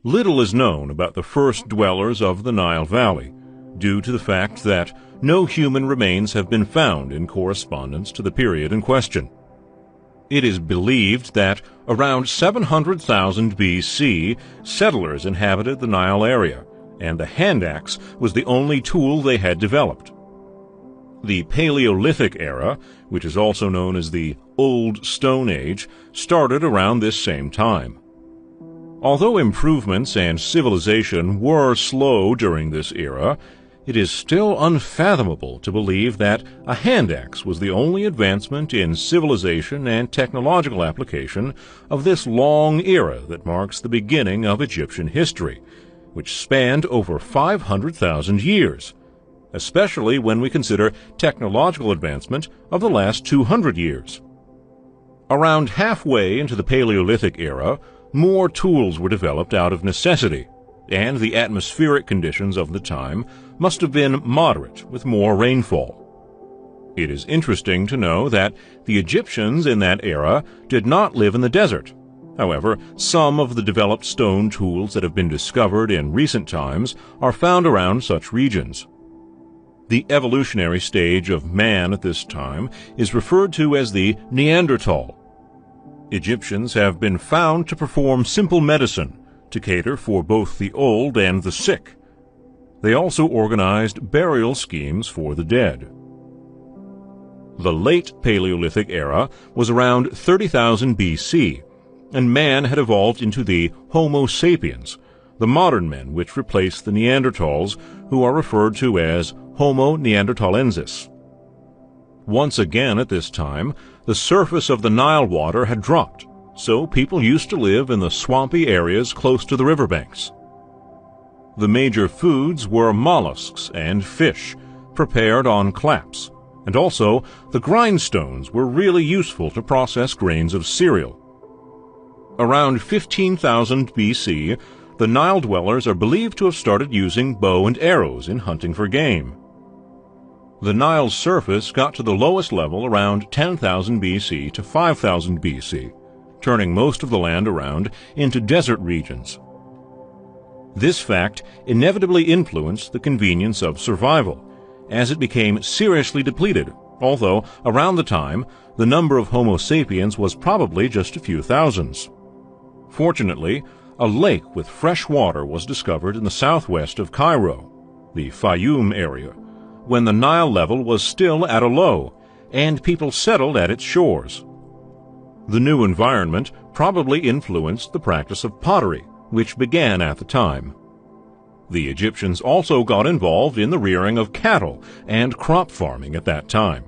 Little is known about the first dwellers of the Nile Valley, due to the fact that no human remains have been found in correspondence to the period in question. It is believed that around 700,000 BC, settlers inhabited the Nile area, and the hand axe was the only tool they had developed. The Paleolithic era, which is also known as the Old Stone Age, started around this same time. Although improvements and civilization were slow during this era, it is still unfathomable to believe that a hand axe was the only advancement in civilization and technological application of this long era that marks the beginning of Egyptian history, which spanned over 500,000 years, especially when we consider technological advancement of the last 200 years. Around halfway into the Paleolithic era, more tools were developed out of necessity, and the atmospheric conditions of the time must have been moderate with more rainfall. It is interesting to know that the Egyptians in that era did not live in the desert. However, some of the developed stone tools that have been discovered in recent times are found around such regions. The evolutionary stage of man at this time is referred to as the Neanderthal. Egyptians have been found to perform simple medicine to cater for both the old and the sick. They also organized burial schemes for the dead. The late Paleolithic era was around 30,000 BC, and man had evolved into the Homo sapiens, the modern men which replaced the Neanderthals, who are referred to as Homo neanderthalensis. Once again at this time, the surface of the Nile water had dropped, so people used to live in the swampy areas close to the riverbanks. The major foods were mollusks and fish, prepared on claps, and also the grindstones were really useful to process grains of cereal. Around 15,000 BC, the Nile dwellers are believed to have started using bow and arrows in hunting for game. The Nile's surface got to the lowest level around 10,000 BC to 5,000 BC, turning most of the land around into desert regions. This fact inevitably influenced the convenience of survival, as it became seriously depleted, although around the time the number of Homo sapiens was probably just a few thousands. Fortunately, a lake with fresh water was discovered in the southwest of Cairo, the Fayum area, when the Nile level was still at a low, and people settled at its shores. The new environment probably influenced the practice of pottery, which began at the time. The Egyptians also got involved in the rearing of cattle and crop farming at that time.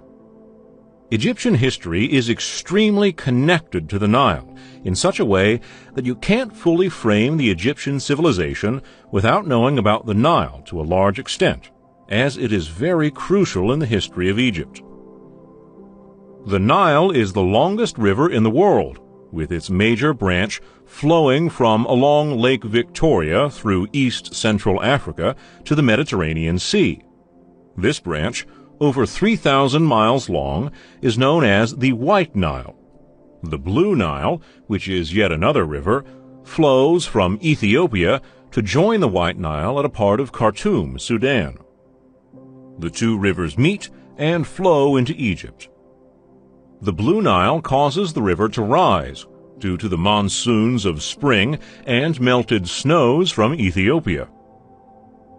Egyptian history is extremely connected to the Nile in such a way that you can't fully frame the Egyptian civilization without knowing about the Nile to a large extent, as it is very crucial in the history of Egypt. The Nile is the longest river in the world, with its major branch flowing from along Lake Victoria through east-central Africa to the Mediterranean Sea. This branch, over 3,000 miles long, is known as the White Nile. The Blue Nile, which is yet another river, flows from Ethiopia to join the White Nile at a part of Khartoum, Sudan. The two rivers meet and flow into Egypt. The Blue Nile causes the river to rise due to the monsoons of spring and melted snows from Ethiopia.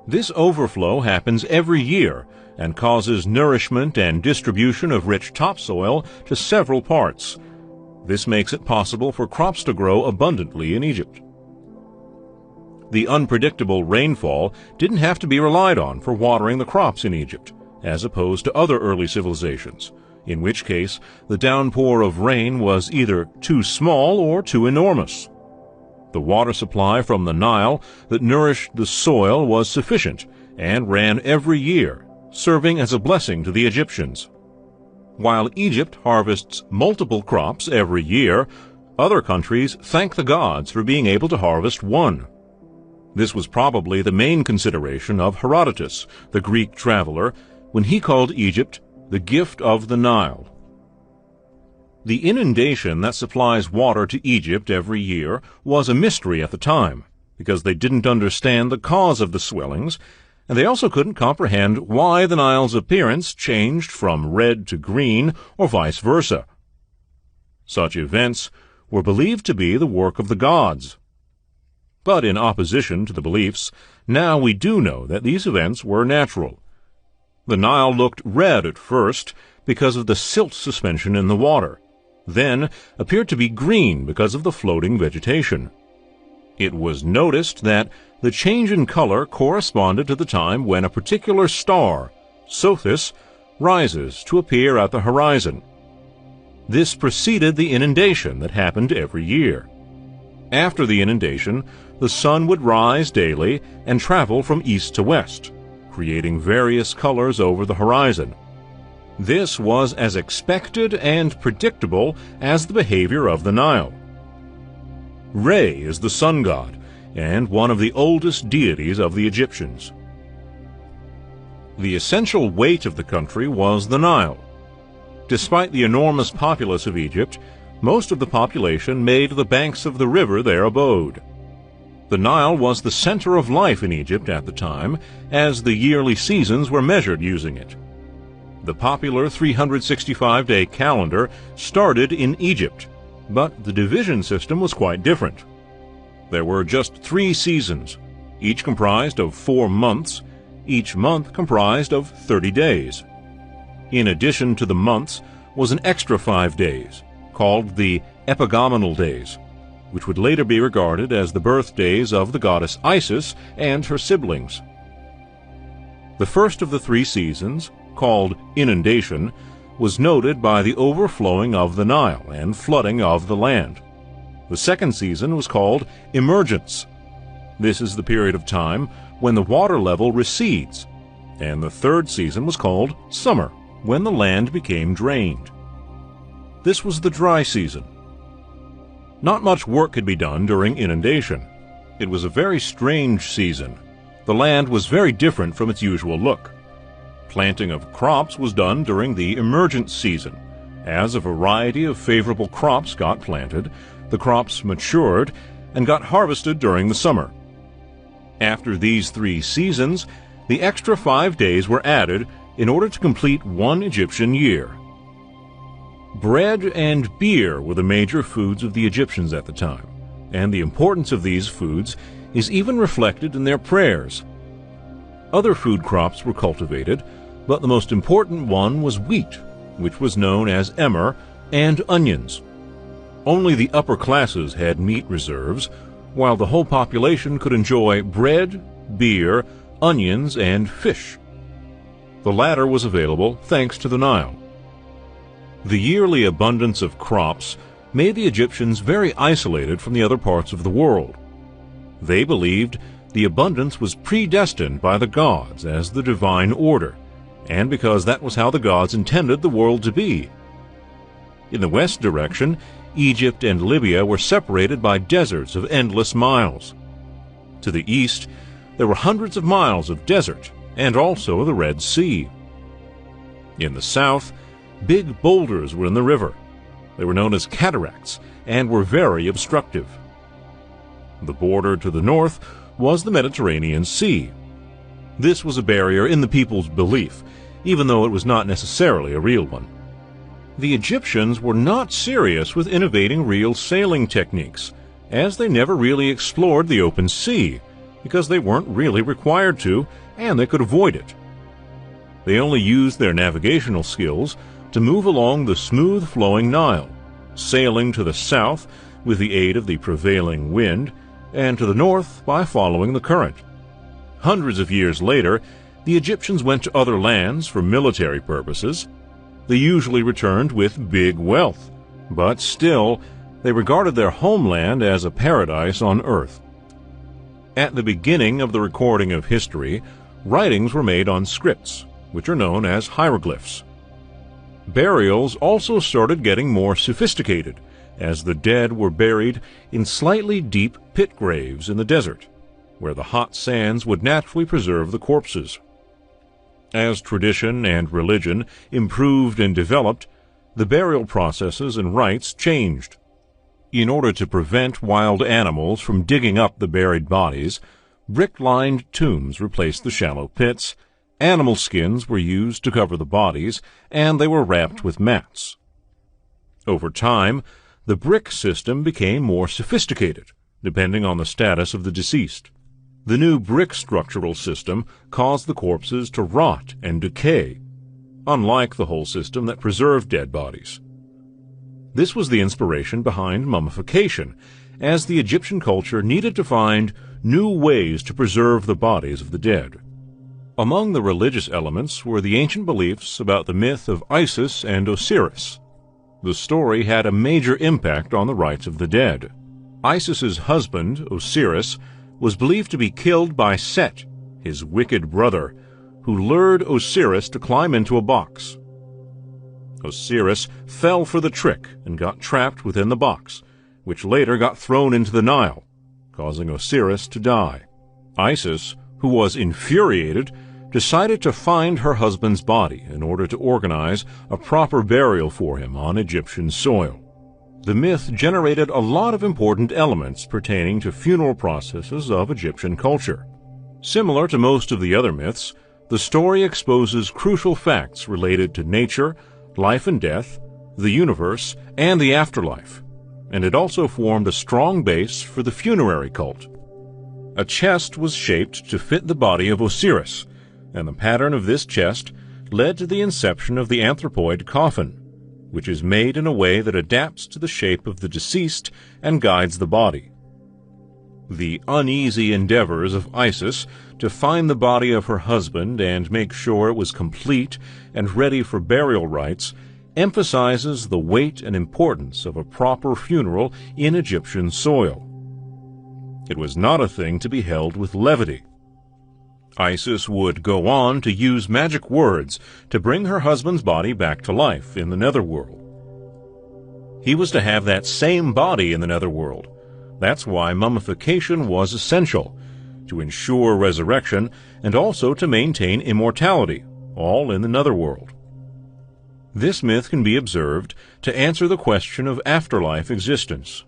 This overflow happens every year and causes nourishment and distribution of rich topsoil to several parts. This makes it possible for crops to grow abundantly in Egypt. The unpredictable rainfall didn't have to be relied on for watering the crops in Egypt, as opposed to other early civilizations, in which case the downpour of rain was either too small or too enormous. The water supply from the Nile that nourished the soil was sufficient and ran every year, serving as a blessing to the Egyptians. While Egypt harvests multiple crops every year, other countries thank the gods for being able to harvest one. This was probably the main consideration of Herodotus, the Greek traveler, when he called Egypt the gift of the Nile. The inundation that supplies water to Egypt every year was a mystery at the time, because they didn't understand the cause of the swellings, and they also couldn't comprehend why the Nile's appearance changed from red to green or vice versa. Such events were believed to be the work of the gods. But in opposition to the beliefs, now we do know that these events were natural. The Nile looked red at first because of the silt suspension in the water, then appeared to be green because of the floating vegetation. It was noticed that the change in color corresponded to the time when a particular star, Sothis, rises to appear at the horizon. This preceded the inundation that happened every year. After the inundation, the sun would rise daily and travel from east to west, creating various colors over the horizon. This was as expected and predictable as the behavior of the Nile. Re is the sun god, and one of the oldest deities of the Egyptians. The essential weight of the country was the Nile. Despite the enormous populace of Egypt, most of the population made the banks of the river their abode. The Nile was the center of life in Egypt at the time, as the yearly seasons were measured using it. The popular 365-day calendar started in Egypt, but the division system was quite different. There were just 3 seasons, each comprised of 4 months, each month comprised of 30 days. In addition to the months was an extra 5 days, called the epagomenal days, which would later be regarded as the birthdays of the goddess Isis and her siblings. The first of the 3 seasons, called inundation, was noted by the overflowing of the Nile and flooding of the land. The second season was called emergence. This is the period of time when the water level recedes, and the third season was called summer, when the land became drained. This was the dry season. Not much work could be done during inundation. It was a very strange season. The land was very different from its usual look. Planting of crops was done during the emergence season. As a variety of favorable crops got planted, the crops matured and got harvested during the summer. After these 3 seasons, the extra 5 days were added in order to complete one Egyptian year. Bread and beer were the major foods of the Egyptians at the time, and the importance of these foods is even reflected in their prayers. Other food crops were cultivated, but the most important one was wheat, which was known as emmer, and onions. Only the upper classes had meat reserves, while the whole population could enjoy bread, beer, onions, and fish. The latter was available thanks to the Nile. The yearly abundance of crops made the Egyptians very isolated from the other parts of the world. They believed the abundance was predestined by the gods as the divine order, and because that was how the gods intended the world to be. In the west direction, Egypt and Libya were separated by deserts of endless miles. To the east, there were hundreds of miles of desert, and also the Red Sea. In the south, big boulders were in the river. They were known as cataracts and were very obstructive. The border to the north was the Mediterranean Sea. This was a barrier in the people's belief, even though it was not necessarily a real one. The Egyptians were not serious with innovating real sailing techniques, as they never really explored the open sea, because they weren't really required to, and they could avoid it. They only used their navigational skills to move along the smooth-flowing Nile, sailing to the south with the aid of the prevailing wind, and to the north by following the current. Hundreds of years later, the Egyptians went to other lands for military purposes. They usually returned with big wealth, but still, they regarded their homeland as a paradise on earth. At the beginning of the recording of history, writings were made on scripts, which are known as hieroglyphs. Burials also started getting more sophisticated, as the dead were buried in slightly deep pit graves in the desert, where the hot sands would naturally preserve the corpses. As tradition and religion improved and developed, the burial processes and rites changed. In order to prevent wild animals from digging up the buried bodies, brick-lined tombs replaced the shallow pits, animal skins were used to cover the bodies, and they were wrapped with mats. Over time, the brick system became more sophisticated, depending on the status of the deceased. The new brick structural system caused the corpses to rot and decay, unlike the whole system that preserved dead bodies. This was the inspiration behind mummification, as the Egyptian culture needed to find new ways to preserve the bodies of the dead. Among the religious elements were the ancient beliefs about the myth of Isis and Osiris. The story had a major impact on the rights of the dead. Isis's husband, Osiris, was believed to be killed by Set, his wicked brother, who lured Osiris to climb into a box. Osiris fell for the trick and got trapped within the box, which later got thrown into the Nile, causing Osiris to die. Isis, who was infuriated, decided to find her husband's body in order to organize a proper burial for him on Egyptian soil. The myth generated a lot of important elements pertaining to funeral processes of Egyptian culture. Similar to most of the other myths, the story exposes crucial facts related to nature, life and death, the universe, and the afterlife, and it also formed a strong base for the funerary cult. A chest was shaped to fit the body of Osiris, and the pattern of this chest led to the inception of the anthropoid coffin, which is made in a way that adapts to the shape of the deceased and guides the body. The uneasy endeavors of Isis to find the body of her husband and make sure it was complete and ready for burial rites emphasizes the weight and importance of a proper funeral in Egyptian soil. It was not a thing to be held with levity. Isis would go on to use magic words to bring her husband's body back to life in the netherworld. He was to have that same body in the netherworld. That's why mummification was essential, to ensure resurrection and also to maintain immortality, all in the netherworld. This myth can be observed to answer the question of afterlife existence.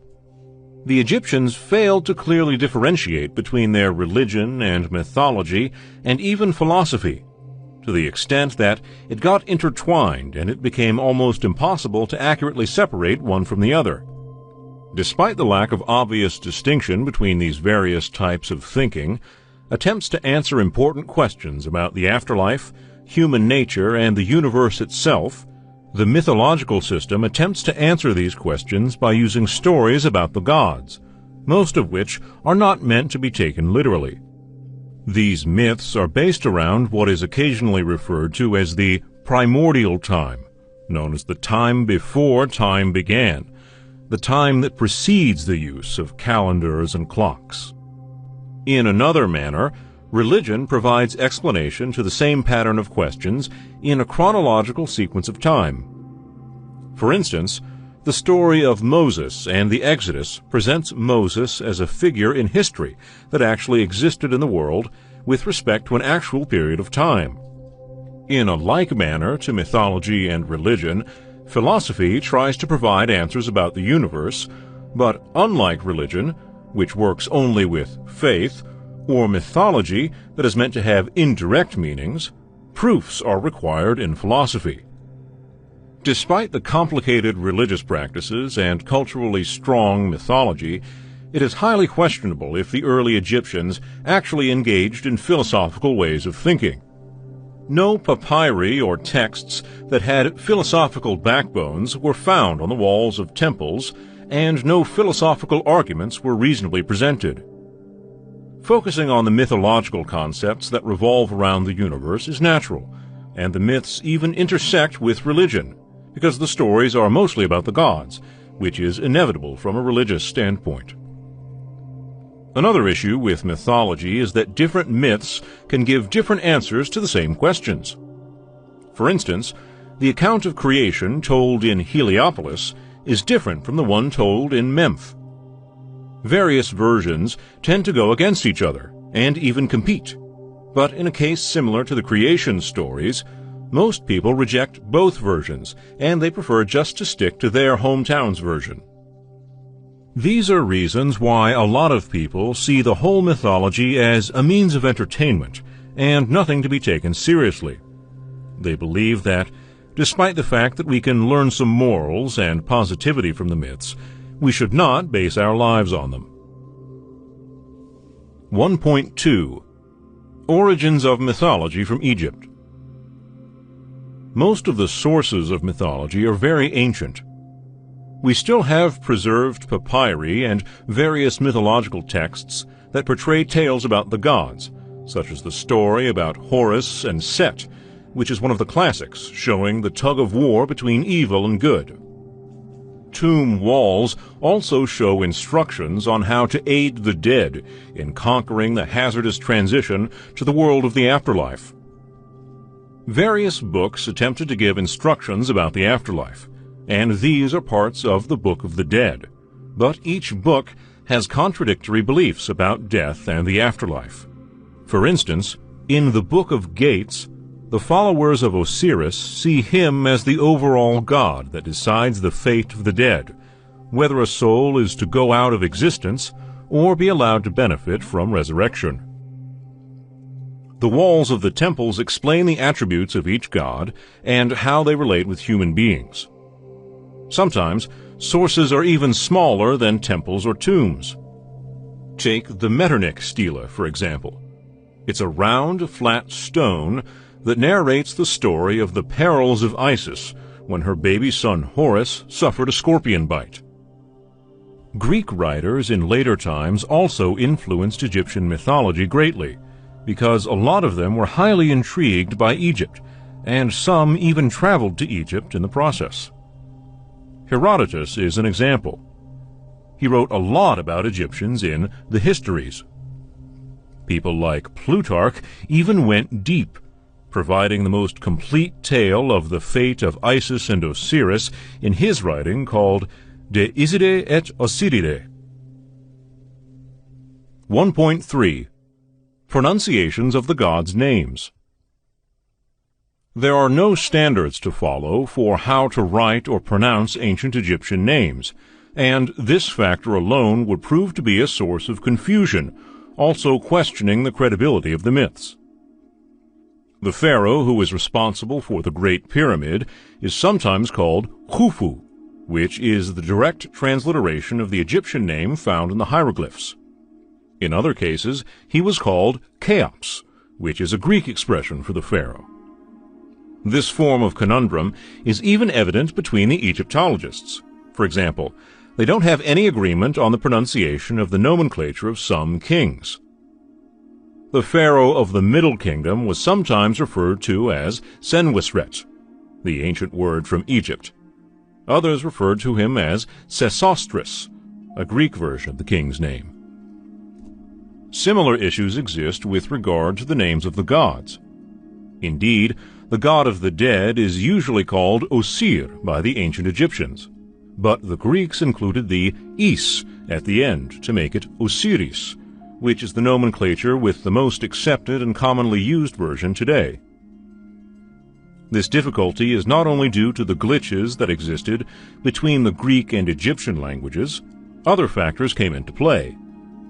The Egyptians failed to clearly differentiate between their religion and mythology and even philosophy, to the extent that it got intertwined and it became almost impossible to accurately separate one from the other. Despite the lack of obvious distinction between these various types of thinking, attempts to answer important questions about the afterlife, human nature, and the universe itself, the mythological system attempts to answer these questions by using stories about the gods, most of which are not meant to be taken literally. These myths are based around what is occasionally referred to as the primordial time, known as the time before time began, the time that precedes the use of calendars and clocks. In another manner, religion provides explanation to the same pattern of questions in a chronological sequence of time. For instance, the story of Moses and the Exodus presents Moses as a figure in history that actually existed in the world with respect to an actual period of time. In a like manner to mythology and religion, philosophy tries to provide answers about the universe, but unlike religion, which works only with faith, or mythology that is meant to have indirect meanings, proofs are required in philosophy. Despite the complicated religious practices and culturally strong mythology, it is highly questionable if the early Egyptians actually engaged in philosophical ways of thinking. No papyri or texts that had philosophical backbones were found on the walls of temples, and no philosophical arguments were reasonably presented. Focusing on the mythological concepts that revolve around the universe is natural, and the myths even intersect with religion, because the stories are mostly about the gods, which is inevitable from a religious standpoint. Another issue with mythology is that different myths can give different answers to the same questions. For instance, the account of creation told in Heliopolis is different from the one told in Memphis. Various versions tend to go against each other and even compete, but in a case similar to the creation stories, most people reject both versions and they prefer just to stick to their hometown's version. These are reasons why a lot of people see the whole mythology as a means of entertainment and nothing to be taken seriously. They believe that, despite the fact that we can learn some morals and positivity from the myths, we should not base our lives on them. 1.2 Origins of Mythology from Egypt. Most of the sources of mythology are very ancient. We still have preserved papyri and various mythological texts that portray tales about the gods, such as the story about Horus and Set, which is one of the classics showing the tug-of-war between evil and good. Tomb walls also show instructions on how to aid the dead in conquering the hazardous transition to the world of the afterlife. Various books attempted to give instructions about the afterlife, and these are parts of the Book of the Dead. But each book has contradictory beliefs about death and the afterlife. For instance, in the Book of Gates, the followers of Osiris see him as the overall god that decides the fate of the dead, whether a soul is to go out of existence or be allowed to benefit from resurrection. The walls of the temples explain the attributes of each god and how they relate with human beings. Sometimes, sources are even smaller than temples or tombs. Take the Metternich stela, for example. It's a round, flat stone that narrates the story of the perils of Isis when her baby son Horus suffered a scorpion bite. Greek writers in later times also influenced Egyptian mythology greatly, because a lot of them were highly intrigued by Egypt, and some even traveled to Egypt in the process. Herodotus is an example. He wrote a lot about Egyptians in the Histories. People like Plutarch even went deep, providing the most complete tale of the fate of Isis and Osiris in his writing called De Isidé et Osiride. 1.3 Pronunciations of the gods' names. There are no standards to follow for how to write or pronounce ancient Egyptian names, and this factor alone would prove to be a source of confusion, also questioning the credibility of the myths. The pharaoh who is responsible for the Great Pyramid is sometimes called Khufu, which is the direct transliteration of the Egyptian name found in the hieroglyphs. In other cases, he was called Cheops, which is a Greek expression for the pharaoh. This form of conundrum is even evident between the Egyptologists. For example, they don't have any agreement on the pronunciation of the nomenclature of some kings. The pharaoh of the Middle Kingdom was sometimes referred to as Senwesret, the ancient word from Egypt. Others referred to him as Sesostris, a Greek version of the king's name. Similar issues exist with regard to the names of the gods. Indeed, the god of the dead is usually called Osir by the ancient Egyptians, but the Greeks included the is at the end to make it Osiris, which is the nomenclature with the most accepted and commonly used version today. This difficulty is not only due to the glitches that existed between the Greek and Egyptian languages. Other factors came into play,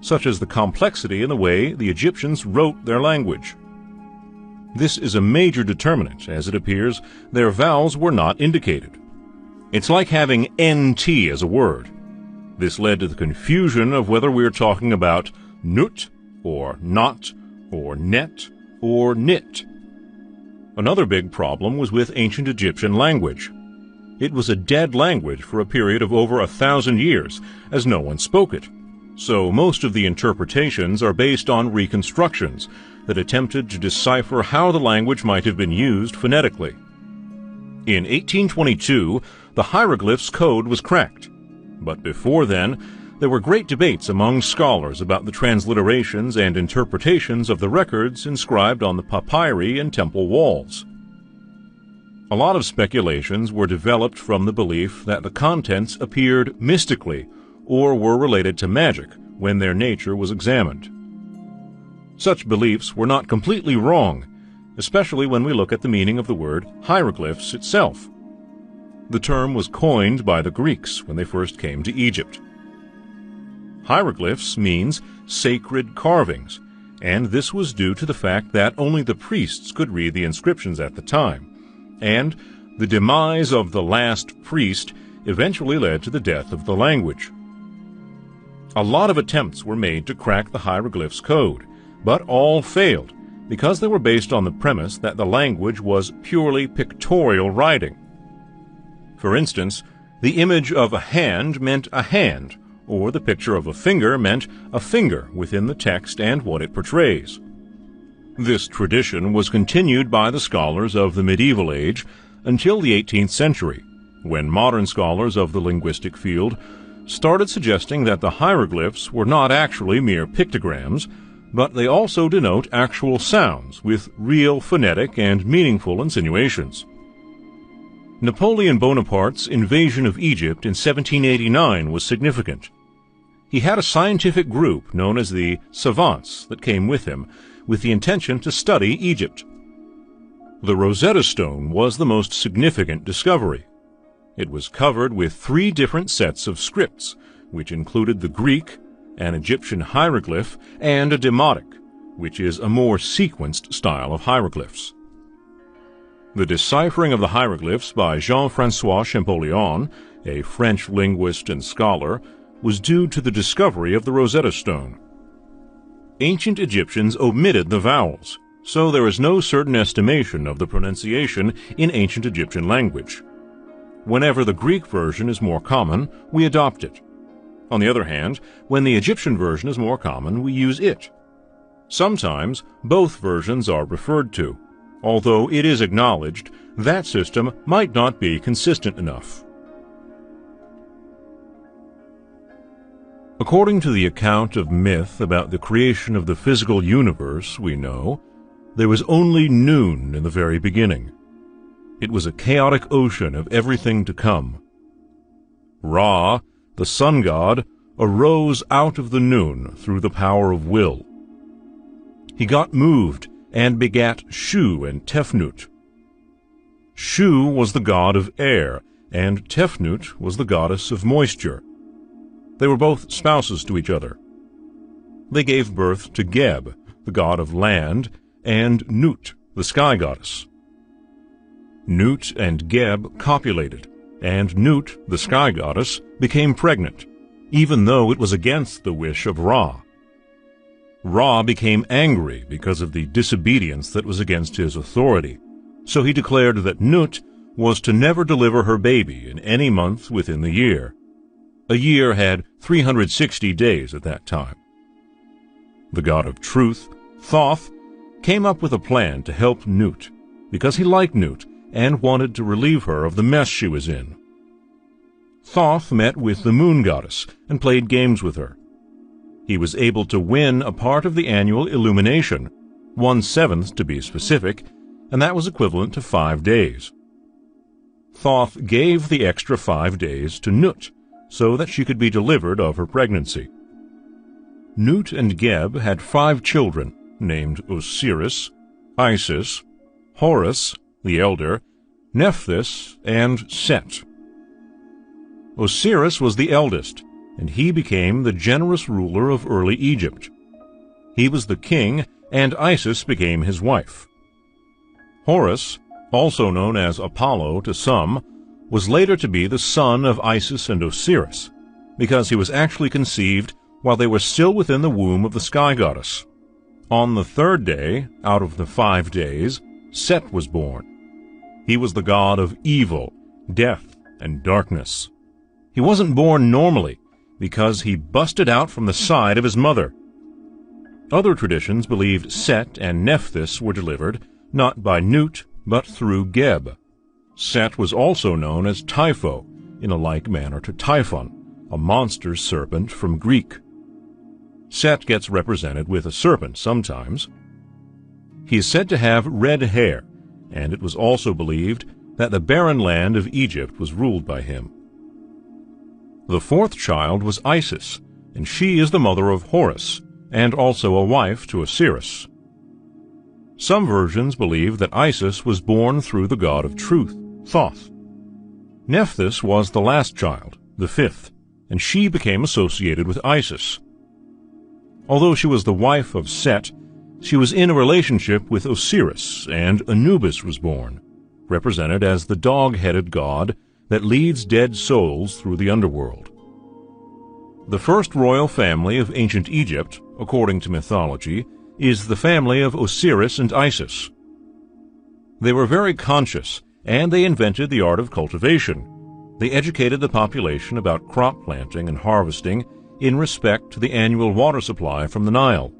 such as the complexity in the way the Egyptians wrote their language. This is a major determinant, as it appears their vowels were not indicated. It's like having NT as a word. This led to the confusion of whether we are talking about nut, or not, or net, or nit. Another big problem was with ancient Egyptian language. It was a dead language for a period of over 1,000 years, as no one spoke it. So most of the interpretations are based on reconstructions that attempted to decipher how the language might have been used phonetically. In 1822, the hieroglyphs code was cracked, but before then, there were great debates among scholars about the transliterations and interpretations of the records inscribed on the papyri and temple walls. A lot of speculations were developed from the belief that the contents appeared mystically or were related to magic when their nature was examined. Such beliefs were not completely wrong, especially when we look at the meaning of the word hieroglyphs itself. The term was coined by the Greeks when they first came to Egypt. Hieroglyphs means sacred carvings, and this was due to the fact that only the priests could read the inscriptions at the time, and the demise of the last priest eventually led to the death of the language. A lot of attempts were made to crack the hieroglyphs code, but all failed because they were based on the premise that the language was purely pictorial writing. For instance, the image of a hand meant a hand, or the picture of a finger meant a finger within the text and what it portrays. This tradition was continued by the scholars of the medieval age until the 18th century, when modern scholars of the linguistic field started suggesting that the hieroglyphs were not actually mere pictograms, but they also denote actual sounds with real phonetic and meaningful insinuations. Napoleon Bonaparte's invasion of Egypt in 1789 was significant. He had a scientific group known as the Savants that came with him, with the intention to study Egypt. The Rosetta Stone was the most significant discovery. It was covered with 3 different sets of scripts, which included the Greek, an Egyptian hieroglyph, and a demotic, which is a more sequenced style of hieroglyphs. The deciphering of the hieroglyphs by Jean-François Champollion, a French linguist and scholar, was due to the discovery of the Rosetta Stone. Ancient Egyptians omitted the vowels, so there is no certain estimation of the pronunciation in ancient Egyptian language. Whenever the Greek version is more common, we adopt it. On the other hand, when the Egyptian version is more common, we use it. Sometimes both versions are referred to, although it is acknowledged that system might not be consistent enough. According to the account of myth about the creation of the physical universe we know, there was only noon in the very beginning. It was a chaotic ocean of everything to come. Ra, the sun god, arose out of the noon through the power of will. He got moved and begat Shu and Tefnut. Shu was the god of air, and Tefnut was the goddess of moisture. They were both spouses to each other. They gave birth to Geb, the god of land, and Nut, the sky goddess. Nut and Geb copulated, and Nut, the sky goddess, became pregnant, even though it was against the wish of Ra. Ra became angry because of the disobedience that was against his authority, so he declared that Nut was to never deliver her baby in any month within the year. A year had 360 days at that time. The god of truth, Thoth, came up with a plan to help Nut, because he liked Nut and wanted to relieve her of the mess she was in. Thoth met with the moon goddess and played games with her. He was able to win a part of the annual illumination, 1/7 to be specific, and that was equivalent to 5 days. Thoth gave the extra 5 days to Nut, so that she could be delivered of her pregnancy. Nut and Geb had 5 children, named Osiris, Isis, Horus, the elder, Nephthys, and Set. Osiris was the eldest, and he became the generous ruler of early Egypt. He was the king, and Isis became his wife. Horus, also known as Apollo to some, was later to be the son of Isis and Osiris, because he was actually conceived while they were still within the womb of the sky goddess. On the 3rd day, out of the 5 days, Set was born. He was the god of evil, death, and darkness. He wasn't born normally, because he busted out from the side of his mother. Other traditions believed Set and Nephthys were delivered not by Nut, but through Geb. Set was also known as Typho, in a like manner to Typhon, a monster serpent from Greek. Set gets represented with a serpent sometimes. He is said to have red hair, and it was also believed that the barren land of Egypt was ruled by him. The 4th child was Isis, and she is the mother of Horus, and also a wife to Osiris. Some versions believe that Isis was born through the god of truth, Thoth. Nephthys was the last child, the 5th, and she became associated with Isis. Although she was the wife of Set, she was in a relationship with Osiris, and Anubis was born, represented as the dog-headed god that leads dead souls through the underworld. The first royal family of ancient Egypt, according to mythology, is the family of Osiris and Isis. They were very conscious, and they invented the art of cultivation. They educated the population about crop planting and harvesting in respect to the annual water supply from the Nile.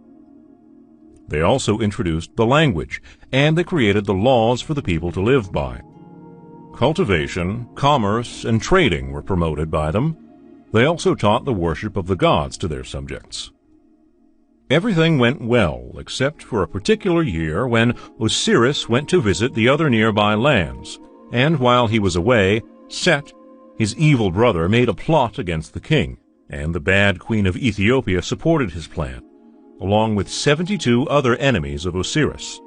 They also introduced the language, and they created the laws for the people to live by. Cultivation, commerce, and trading were promoted by them. They also taught the worship of the gods to their subjects. Everything went well, except for a particular year when Osiris went to visit the other nearby lands, and while he was away, Set, his evil brother, made a plot against the king, and the bad queen of Ethiopia supported his plan, along with 72 other enemies of Osiris.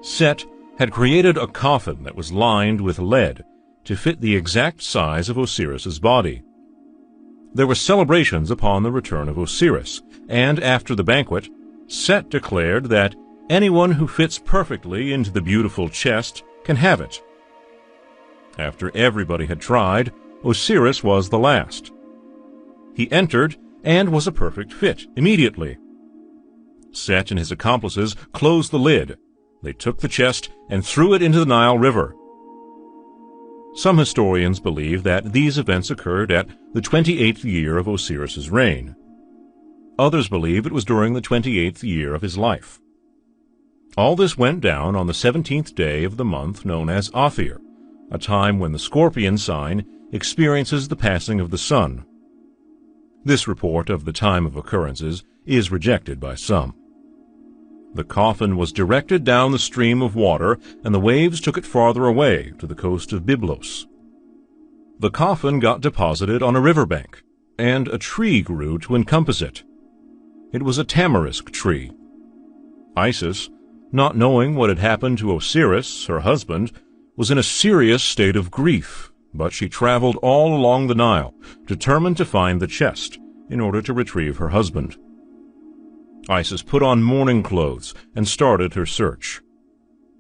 Set had created a coffin that was lined with lead to fit the exact size of Osiris's body. There were celebrations upon the return of Osiris, and after the banquet, Set declared that anyone who fits perfectly into the beautiful chest can have it. After everybody had tried, Osiris was the last. He entered and was a perfect fit immediately. Set and his accomplices closed the lid. They took the chest and threw it into the Nile River. Some historians believe that these events occurred at the 28th year of Osiris's reign. Others believe it was during the 28th year of his life. All this went down on the 17th day of the month known as Ophir, a time when the Scorpion sign experiences the passing of the sun. This report of the time of occurrences is rejected by some. The coffin was directed down the stream of water, and the waves took it farther away to the coast of Byblos. The coffin got deposited on a riverbank, and a tree grew to encompass it. It was a tamarisk tree. Isis, not knowing what had happened to Osiris, her husband, was in a serious state of grief, but she traveled all along the Nile, determined to find the chest in order to retrieve her husband. Isis put on mourning clothes and started her search.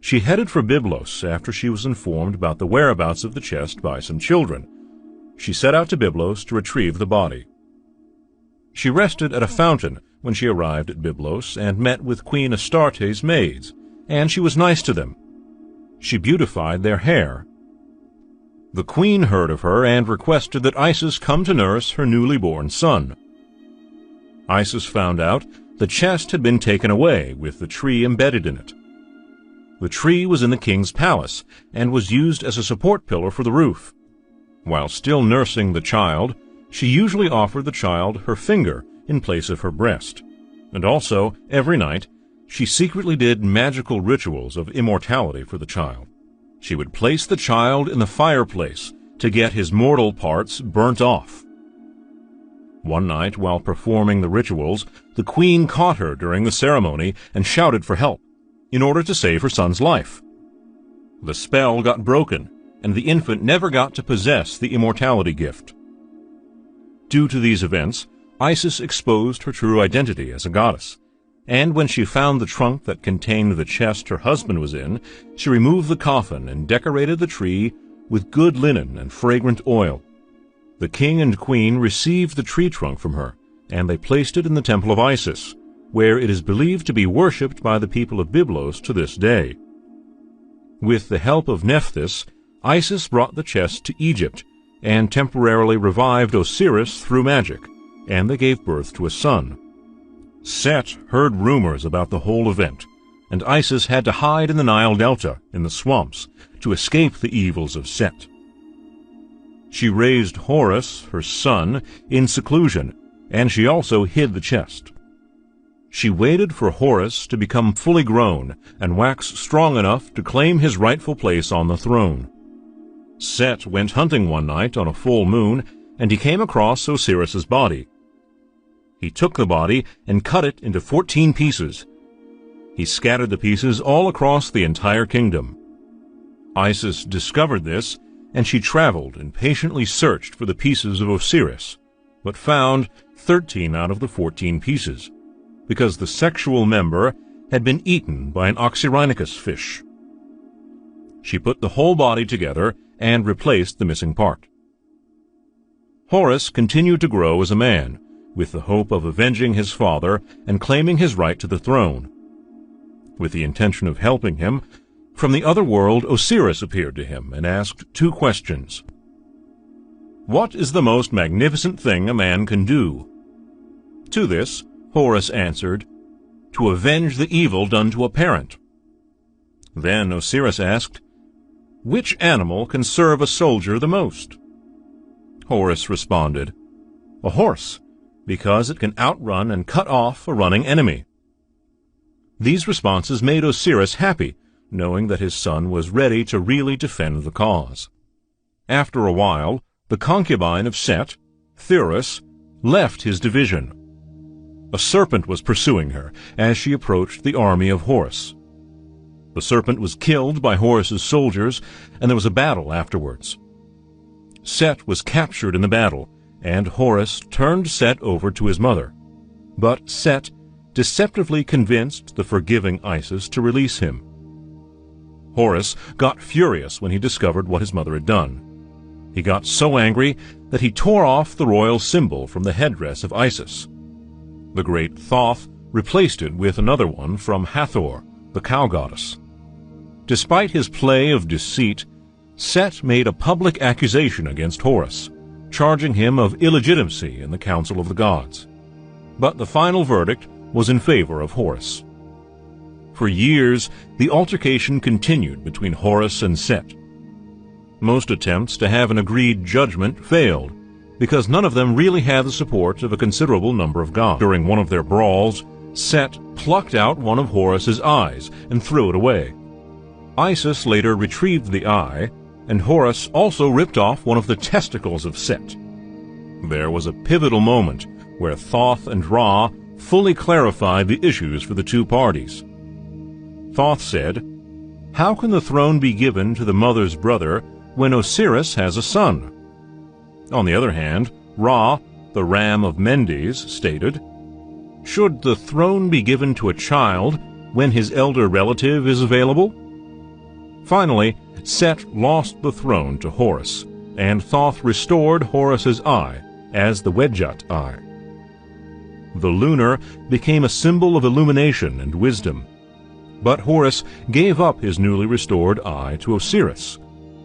She headed for Byblos after she was informed about the whereabouts of the chest by some children. She set out to Byblos to retrieve the body. She rested at a fountain when she arrived at Byblos and met with Queen Astarte's maids, and she was nice to them. She beautified their hair. The queen heard of her and requested that Isis come to nurse her newly born son. Isis found out the chest had been taken away with the tree embedded in it. The tree was in the king's palace and was used as a support pillar for the roof. While still nursing the child, she usually offered the child her finger in place of her breast, and also, every night, she secretly did magical rituals of immortality for the child. She would place the child in the fireplace to get his mortal parts burnt off. One night, while performing the rituals, the queen caught her during the ceremony and shouted for help, in order to save her son's life. The spell got broken, and the infant never got to possess the immortality gift. Due to these events, Isis exposed her true identity as a goddess, and when she found the trunk that contained the chest her husband was in, she removed the coffin and decorated the tree with good linen and fragrant oil. The king and queen received the tree trunk from her, and they placed it in the temple of Isis, where it is believed to be worshipped by the people of Byblos to this day. With the help of Nephthys, Isis brought the chest to Egypt and temporarily revived Osiris through magic, and they gave birth to a son. Set heard rumors about the whole event, and Isis had to hide in the Nile Delta, in the swamps, to escape the evils of Set. She raised Horus, her son, in seclusion, and she also hid the chest. She waited for Horus to become fully grown and wax strong enough to claim his rightful place on the throne. Set went hunting one night on a full moon, and he came across Osiris's body. He took the body and cut it into 14 pieces. He scattered the pieces all across the entire kingdom. Isis discovered this, and she traveled and patiently searched for the pieces of Osiris, but found 13 out of the 14 pieces, because the sexual member had been eaten by an Oxyrhynchus fish. She put the whole body together and replaced the missing part. Horus continued to grow as a man, with the hope of avenging his father and claiming his right to the throne. With the intention of helping him, from the other world Osiris appeared to him and asked 2 questions. What is the most magnificent thing a man can do? To this, Horus answered, to avenge the evil done to a parent. Then Osiris asked, which animal can serve a soldier the most? Horus responded, a horse, because it can outrun and cut off a running enemy. These responses made Osiris happy, knowing that his son was ready to really defend the cause. After a while, the concubine of Set, Thuris, left his division. A serpent was pursuing her as she approached the army of Horus. The serpent was killed by Horus's soldiers, and there was a battle afterwards. Set was captured in the battle, and Horus turned Set over to his mother. But Set deceptively convinced the forgiving Isis to release him. Horus got furious when he discovered what his mother had done. He got so angry that he tore off the royal symbol from the headdress of Isis. The great Thoth replaced it with another one from Hathor, the cow goddess. Despite his play of deceit, Set made a public accusation against Horus, charging him of illegitimacy in the Council of the Gods. But the final verdict was in favor of Horus. For years, the altercation continued between Horus and Set. Most attempts to have an agreed judgment failed, because none of them really had the support of a considerable number of gods. During one of their brawls, Set plucked out one of Horus's eyes and threw it away. Isis later retrieved the eye, and Horus also ripped off one of the testicles of Set. There was a pivotal moment where Thoth and Ra fully clarified the issues for the 2 parties. Thoth said, how can the throne be given to the mother's brother when Osiris has a son? On the other hand, Ra, the ram of Mendes, stated, should the throne be given to a child when his elder relative is available? Finally, Set lost the throne to Horus, and Thoth restored Horus's eye as the Wedjat eye. The lunar became a symbol of illumination and wisdom. But Horus gave up his newly restored eye to Osiris,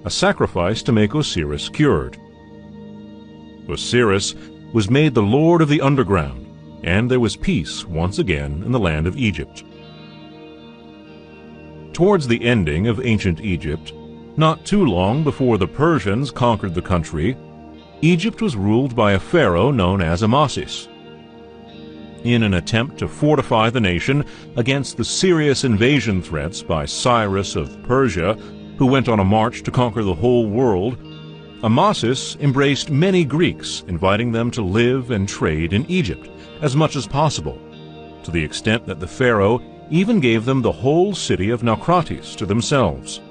a sacrifice to make Osiris cured. Osiris was made the lord of the underground, and there was peace once again in the land of Egypt. Towards the ending of ancient Egypt, not too long before the Persians conquered the country, Egypt was ruled by a pharaoh known as Amasis. In an attempt to fortify the nation against the serious invasion threats by Cyrus of Persia, who went on a march to conquer the whole world, Amasis embraced many Greeks, inviting them to live and trade in Egypt as much as possible, to the extent that the pharaoh even gave them the whole city of Naucratis to themselves.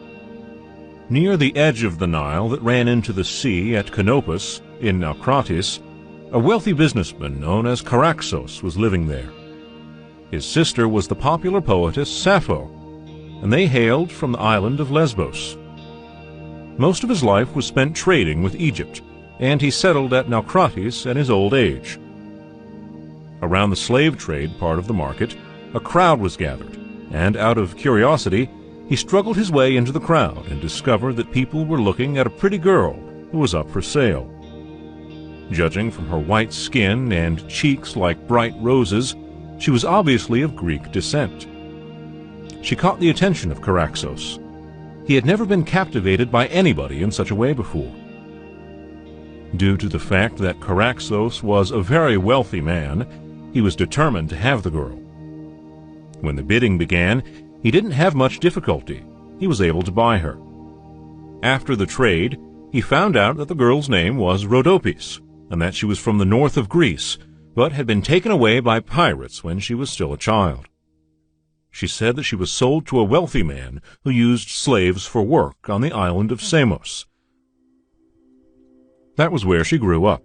Near the edge of the Nile that ran into the sea at Canopus, in Naucratis, a wealthy businessman known as Charaxos was living there. His sister was the popular poetess Sappho, and they hailed from the island of Lesbos. Most of his life was spent trading with Egypt, and he settled at Naucratis at his old age. Around the slave trade part of the market, a crowd was gathered, and out of curiosity, he struggled his way into the crowd and discovered that people were looking at a pretty girl who was up for sale. Judging from her white skin and cheeks like bright roses, she was obviously of Greek descent. She caught the attention of Charaxos. He had never been captivated by anybody in such a way before. Due to the fact that Charaxos was a very wealthy man, he was determined to have the girl. When the bidding began, he didn't have much difficulty. He was able to buy her. After the trade, he found out that the girl's name was Rhodopis, and that she was from the north of Greece, but had been taken away by pirates when she was still a child. She said that she was sold to a wealthy man who used slaves for work on the island of Samos. That was where she grew up.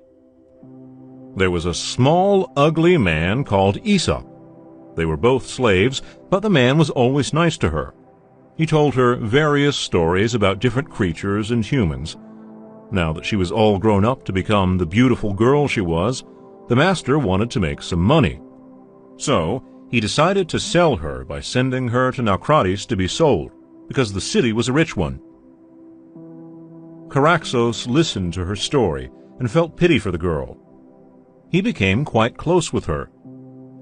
There was a small, ugly man called Aesop. They were both slaves, but the man was always nice to her. He told her various stories about different creatures and humans. Now that she was all grown up to become the beautiful girl she was, the master wanted to make some money. So he decided to sell her by sending her to Naucratis to be sold, because the city was a rich one. Charaxos listened to her story and felt pity for the girl. He became quite close with her.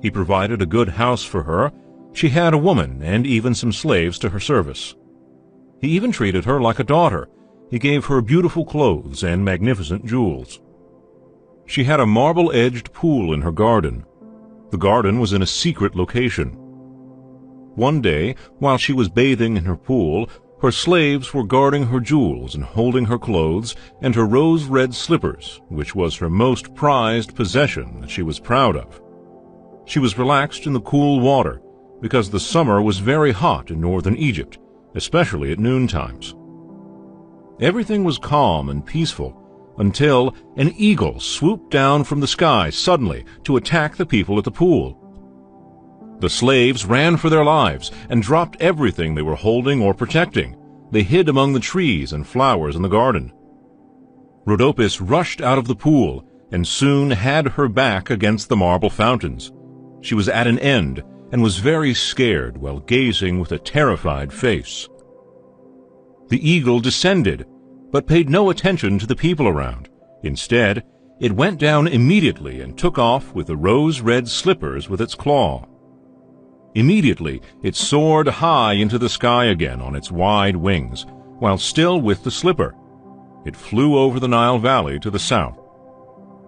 He provided a good house for her. She had a woman and even some slaves to her service. He even treated her like a daughter. He gave her beautiful clothes and magnificent jewels. She had a marble-edged pool in her garden. The garden was in a secret location. One day, while she was bathing in her pool, her slaves were guarding her jewels and holding her clothes and her rose-red slippers, which was her most prized possession that she was proud of. She was relaxed in the cool water, because the summer was very hot in northern Egypt, especially at noontimes. Everything was calm and peaceful until an eagle swooped down from the sky suddenly to attack the people at the pool. The slaves ran for their lives and dropped everything they were holding or protecting. They hid among the trees and flowers in the garden. Rhodopis rushed out of the pool and soon had her back against the marble fountains. She was at an end and was very scared while gazing with a terrified face. The eagle descended, but paid no attention to the people around. Instead, it went down immediately and took off with the rose-red slippers with its claw. Immediately, it soared high into the sky again on its wide wings, while still with the slipper. It flew over the Nile Valley to the south.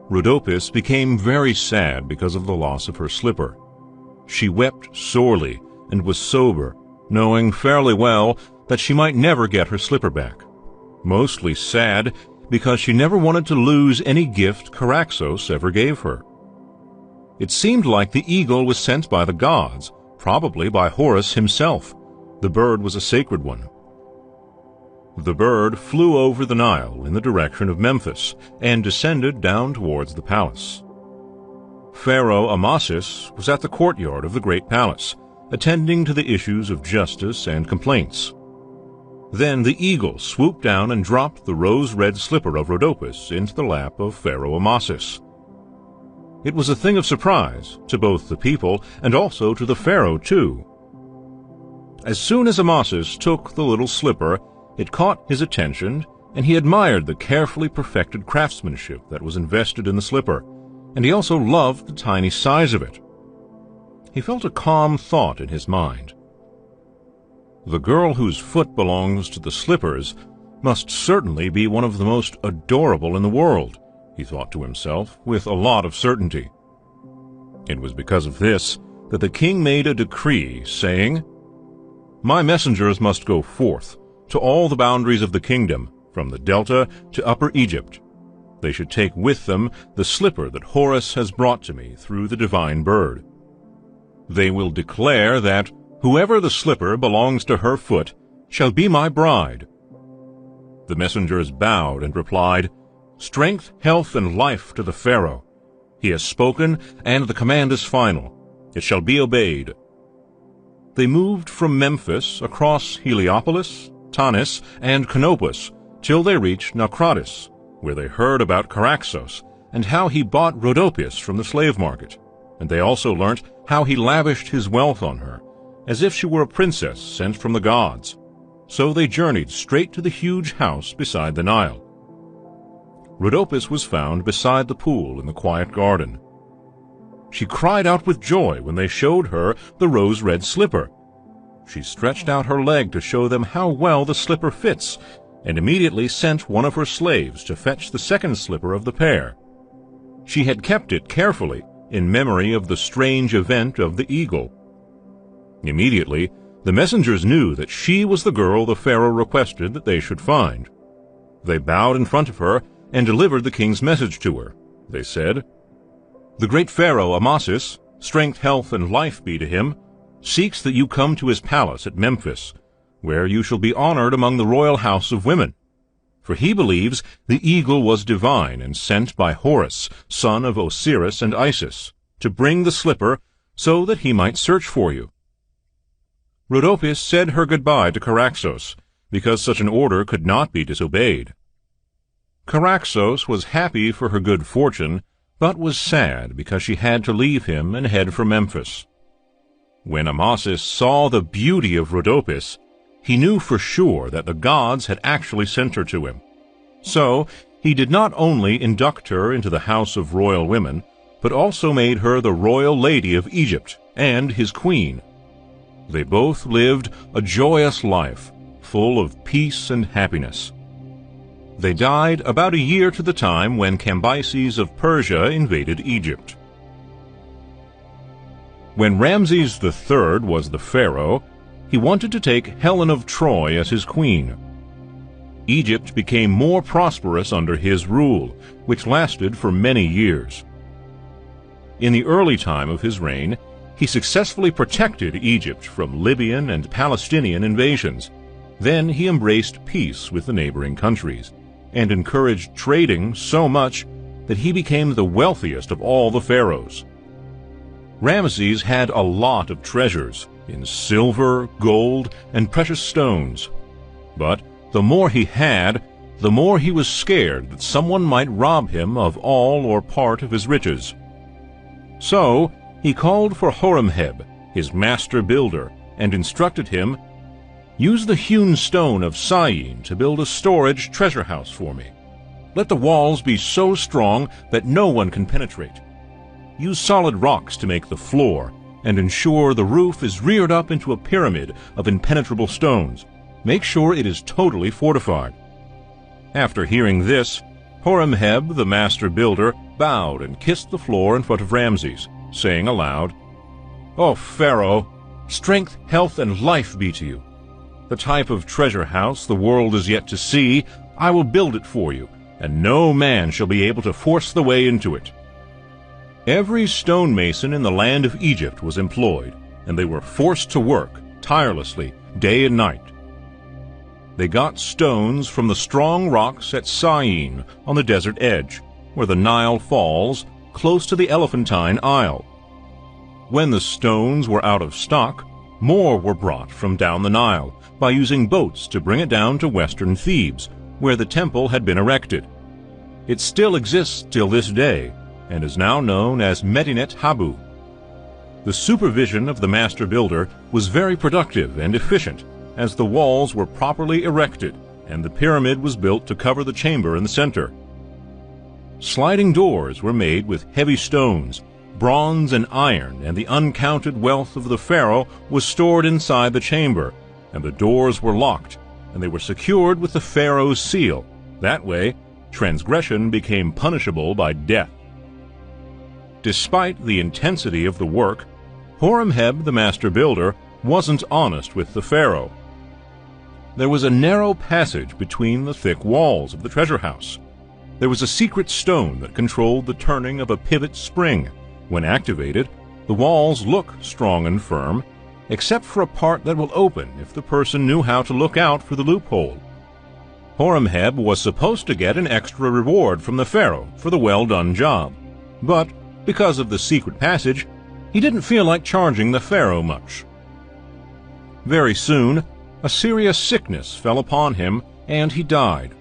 Rhodopis became very sad because of the loss of her slipper. She wept sorely and was sober, knowing fairly well that she might never get her slipper back. Mostly sad because she never wanted to lose any gift Charaxos ever gave her. It seemed like the eagle was sent by the gods, probably by Horus himself. The bird was a sacred one. The bird flew over the Nile in the direction of Memphis and descended down towards the palace. Pharaoh Amasis was at the courtyard of the great palace, attending to the issues of justice and complaints. Then the eagle swooped down and dropped the rose-red slipper of Rhodopis into the lap of Pharaoh Amasis. It was a thing of surprise to both the people and also to the pharaoh, too. As soon as Amasis took the little slipper, it caught his attention, and he admired the carefully perfected craftsmanship that was invested in the slipper, and he also loved the tiny size of it. He felt a calm thought in his mind. The girl whose foot belongs to the slippers must certainly be one of the most adorable in the world, he thought to himself with a lot of certainty. It was because of this that the king made a decree, saying, "My messengers must go forth to all the boundaries of the kingdom, from the Delta to Upper Egypt. They should take with them the slipper that Horus has brought to me through the divine bird. They will declare that whoever the slipper belongs to her foot shall be my bride." The messengers bowed and replied, "Strength, health, and life to the pharaoh. He has spoken, and the command is final. It shall be obeyed." They moved from Memphis across Heliopolis, Tanis, and Canopus till they reached Naucratis, where they heard about Charaxos and how he bought Rhodopis from the slave market, and they also learnt how he lavished his wealth on her, as if she were a princess sent from the gods. So they journeyed straight to the huge house beside the Nile. Rhodopis was found beside the pool in the quiet garden. She cried out with joy when they showed her the rose-red slipper. She stretched out her leg to show them how well the slipper fits, and immediately sent one of her slaves to fetch the second slipper of the pair. She had kept it carefully in memory of the strange event of the eagle. Immediately, the messengers knew that she was the girl the pharaoh requested that they should find. They bowed in front of her and delivered the king's message to her. They said, "The great pharaoh Amasis, strength, health, and life be to him, seeks that you come to his palace at Memphis, where you shall be honored among the royal house of women. for he believes the eagle was divine and sent by Horus, son of Osiris and Isis, to bring the slipper so that he might search for you. Rhodopis said her goodbye to Charaxos, because such an order could not be disobeyed. Charaxos was happy for her good fortune, but was sad because she had to leave him and head for Memphis. When Amasis saw the beauty of Rhodopis, he knew for sure that the gods had actually sent her to him. So he did not only induct her into the house of royal women, but also made her the royal lady of Egypt and his queen. They both lived a joyous life, full of peace and happiness. They died about a year to the time when Cambyses of Persia invaded Egypt. When Ramses III was the pharaoh, he wanted to take Helen of Troy as his queen. Egypt became more prosperous under his rule, which lasted for many years. In the early time of his reign, he successfully protected Egypt from Libyan and Palestinian invasions. Then he embraced peace with the neighboring countries, and encouraged trading so much that he became the wealthiest of all the pharaohs. Ramses had a lot of treasures in silver, gold, and precious stones. But the more he had, the more he was scared that someone might rob him of all or part of his riches. So he called for Horemheb, his master builder, and instructed him, "Use the hewn stone of Syene to build a storage treasure house for me. Let the walls be so strong that no one can penetrate. Use solid rocks to make the floor, and ensure the roof is reared up into a pyramid of impenetrable stones. Make sure it is totally fortified." After hearing this, Horemheb, the master builder, bowed and kissed the floor in front of Ramses, saying aloud, "O Pharaoh, strength, health, and life be to you. The type of treasure house the world is yet to see, I will build it for you, and no man shall be able to force the way into it." Every stonemason in the land of Egypt was employed, and they were forced to work tirelessly day and night. They got stones from the strong rocks at Syene on the desert edge, where the Nile falls, close to the Elephantine Isle. When the stones were out of stock, more were brought from down the Nile by using boats to bring it down to western Thebes, where the temple had been erected. It still exists till this day, and is now known as Medinet Habu. The supervision of the master builder was very productive and efficient, as the walls were properly erected and the pyramid was built to cover the chamber in the center. Sliding doors were made with heavy stones, bronze and iron, and the uncounted wealth of the pharaoh was stored inside the chamber, and the doors were locked, and they were secured with the pharaoh's seal. That way, transgression became punishable by death. Despite the intensity of the work, Horemheb, the master builder, wasn't honest with the pharaoh. There was a narrow passage between the thick walls of the treasure house. There was a secret stone that controlled the turning of a pivot spring. When activated, the walls look strong and firm, except for a part that will open if the person knew how to look out for the loophole. Horemheb was supposed to get an extra reward from the pharaoh for the well-done job, but because of the secret passage, he didn't feel like charging the pharaoh much. Very soon, a serious sickness fell upon him, and he died.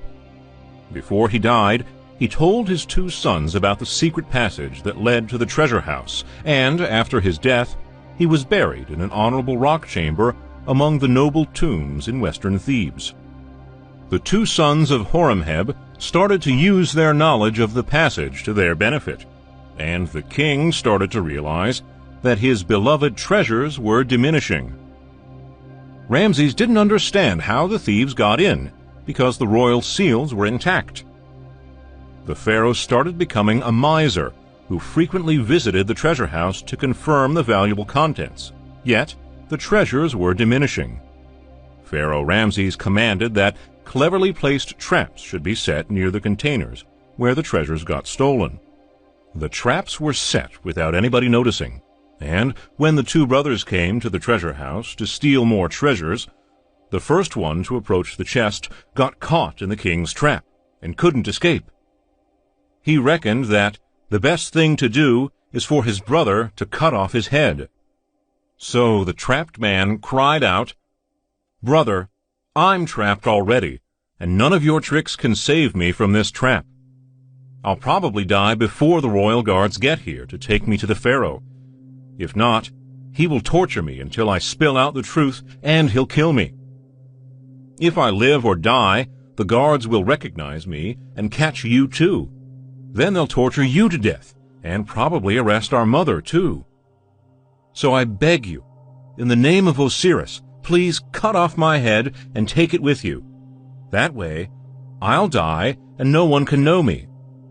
Before he died, he told his two sons about the secret passage that led to the treasure house, and after his death, he was buried in an honorable rock chamber among the noble tombs in western Thebes. The two sons of Horemheb started to use their knowledge of the passage to their benefit, and the king started to realize that his beloved treasures were diminishing. Ramses didn't understand how the thieves got in, because the royal seals were intact. The pharaoh started becoming a miser, who frequently visited the treasure house to confirm the valuable contents. Yet, the treasures were diminishing. Pharaoh Ramses commanded that cleverly placed traps should be set near the containers where the treasures got stolen. The traps were set without anybody noticing, and when the two brothers came to the treasure house to steal more treasures, The first one to approach the chest got caught in the king's trap and couldn't escape. He reckoned that the best thing to do is for his brother to cut off his head. So the trapped man cried out, "Brother, I'm trapped already, and none of your tricks can save me from this trap. I'll probably die before the royal guards get here to take me to the Pharaoh. If not, he will torture me until I spill out the truth, and he'll kill me. If I live or die, the guards will recognize me and catch you too. Then they'll torture you to death, and probably arrest our mother too. So I beg you, in the name of Osiris, please cut off my head and take it with you. That way, I'll die and no one can know me.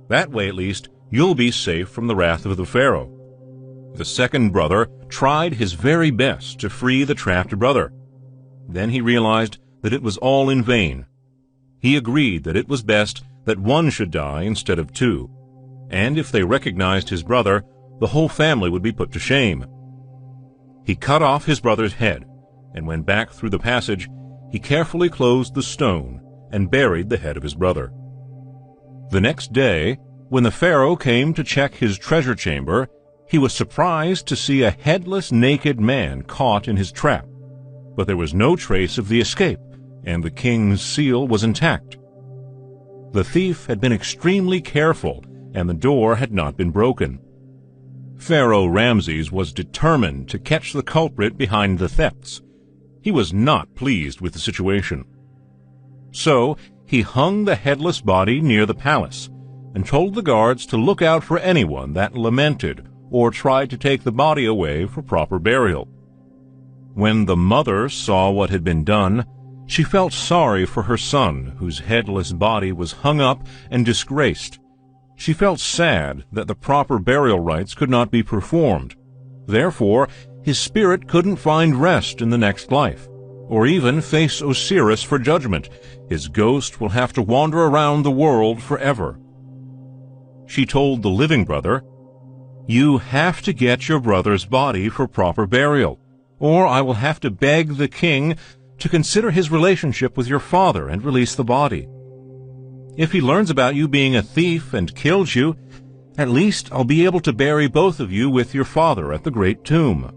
That way, at least, you'll be safe from the wrath of the Pharaoh." The second brother tried his very best to free the trapped brother. Then he realized that it was all in vain. He agreed that it was best that one should die instead of two, and if they recognized his brother, the whole family would be put to shame. He cut off his brother's head, and when back through the passage, he carefully closed the stone and buried the head of his brother. The next day, when the Pharaoh came to check his treasure chamber, he was surprised to see a headless, naked man caught in his trap. But there was no trace of the escape, and the king's seal was intact. The thief had been extremely careful, and the door had not been broken. Pharaoh Ramses was determined to catch the culprit behind the thefts. He was not pleased with the situation. So he hung the headless body near the palace and told the guards to look out for anyone that lamented or tried to take the body away for proper burial. When the mother saw what had been done, she felt sorry for her son, whose headless body was hung up and disgraced. She felt sad that the proper burial rites could not be performed. Therefore, his spirit couldn't find rest in the next life, or even face Osiris for judgment. His ghost will have to wander around the world forever. She told the living brother, "You have to get your brother's body for proper burial, or I will have to beg the king to consider his relationship with your father and release the body. If he learns about you being a thief and kills you, at least I'll be able to bury both of you with your father at the great tomb."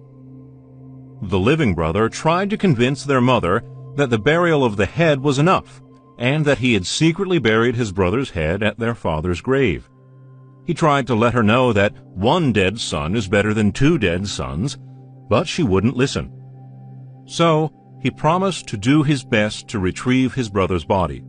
The living brother tried to convince their mother that the burial of the head was enough, and that he had secretly buried his brother's head at their father's grave. He tried to let her know that one dead son is better than two dead sons, but she wouldn't listen. So he promised to do his best to retrieve his brother's body.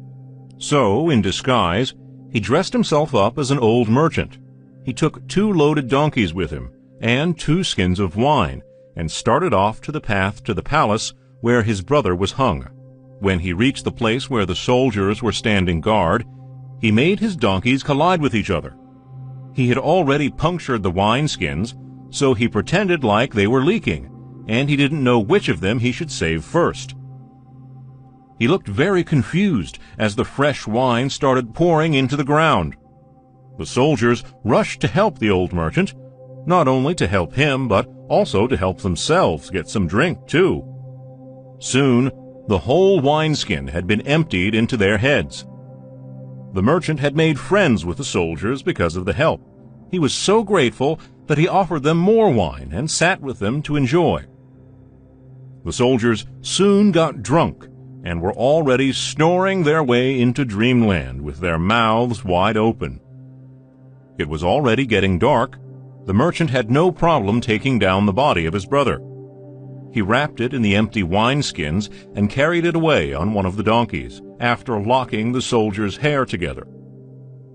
So, in disguise, he dressed himself up as an old merchant. He took 2 loaded donkeys with him and 2 skins of wine, and started off to the path to the palace where his brother was hung. When he reached the place where the soldiers were standing guard, he made his donkeys collide with each other. He had already punctured the wineskins, so he pretended like they were leaking, and he didn't know which of them he should save first. He looked very confused as the fresh wine started pouring into the ground. The soldiers rushed to help the old merchant, not only to help him, but also to help themselves get some drink, too. Soon, the whole wineskin had been emptied into their heads. The merchant had made friends with the soldiers because of the help. He was so grateful that he offered them more wine and sat with them to enjoy. The soldiers soon got drunk and were already snoring their way into dreamland with their mouths wide open. It was already getting dark. The merchant had no problem taking down the body of his brother. He wrapped it in the empty wineskins and carried it away on one of the donkeys, after locking the soldiers' hair together.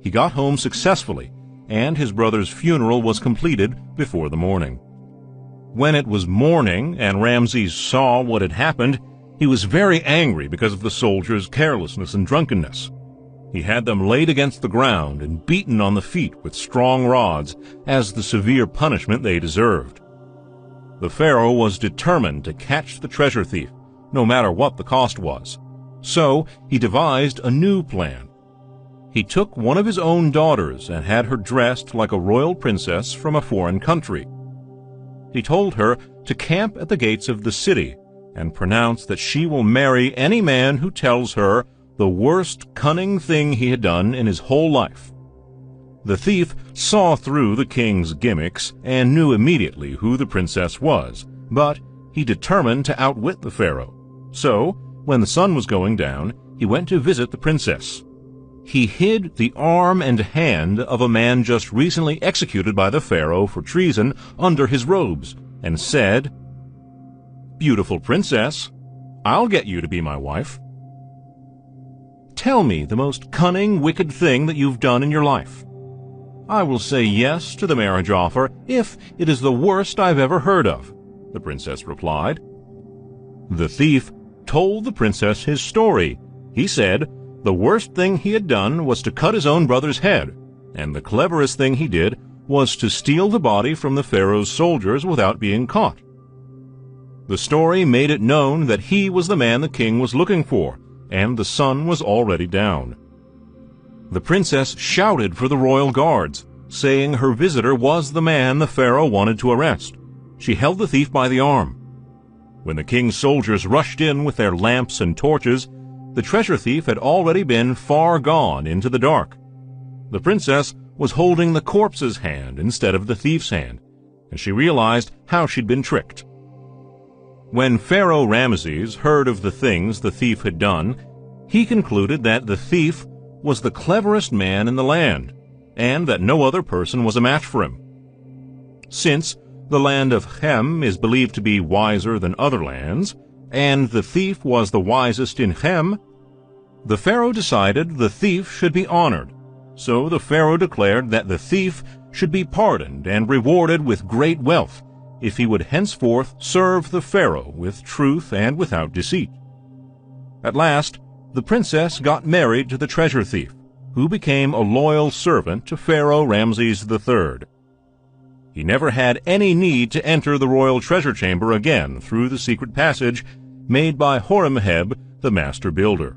He got home successfully, and his brother's funeral was completed before the morning. When it was morning and Ramses saw what had happened, he was very angry because of the soldiers' carelessness and drunkenness. He had them laid against the ground and beaten on the feet with strong rods as the severe punishment they deserved. The Pharaoh was determined to catch the treasure thief, no matter what the cost was. So he devised a new plan. He took one of his own daughters and had her dressed like a royal princess from a foreign country. He told her to camp at the gates of the city and pronounce that she will marry any man who tells her the worst cunning thing he had done in his whole life. The thief saw through the king's gimmicks and knew immediately who the princess was, but he determined to outwit the pharaoh. So, when the sun was going down, he went to visit the princess. He hid the arm and hand of a man just recently executed by the pharaoh for treason under his robes, and said, "Beautiful princess, I'll get you to be my wife. Tell me the most cunning, wicked thing that you've done in your life. I will say yes to the marriage offer if it is the worst I've ever heard of," the princess replied. The thief told the princess his story. He said the worst thing he had done was to cut his own brother's head, and the cleverest thing he did was to steal the body from the pharaoh's soldiers without being caught. The story made it known that he was the man the king was looking for, and the sun was already down. The princess shouted for the royal guards, saying her visitor was the man the pharaoh wanted to arrest. She held the thief by the arm. When the king's soldiers rushed in with their lamps and torches, the treasure thief had already been far gone into the dark. The princess was holding the corpse's hand instead of the thief's hand, and she realized how she'd been tricked. When Pharaoh Ramesses heard of the things the thief had done, he concluded that the thief was the cleverest man in the land, and that no other person was a match for him. Since the land of Chem is believed to be wiser than other lands, and the thief was the wisest in Chem, the pharaoh decided the thief should be honored. So the pharaoh declared that the thief should be pardoned and rewarded with great wealth if he would henceforth serve the pharaoh with truth and without deceit. At last, the princess got married to the treasure thief, who became a loyal servant to Pharaoh Ramses III. He never had any need to enter the royal treasure chamber again through the secret passage made by Horemheb, the master builder.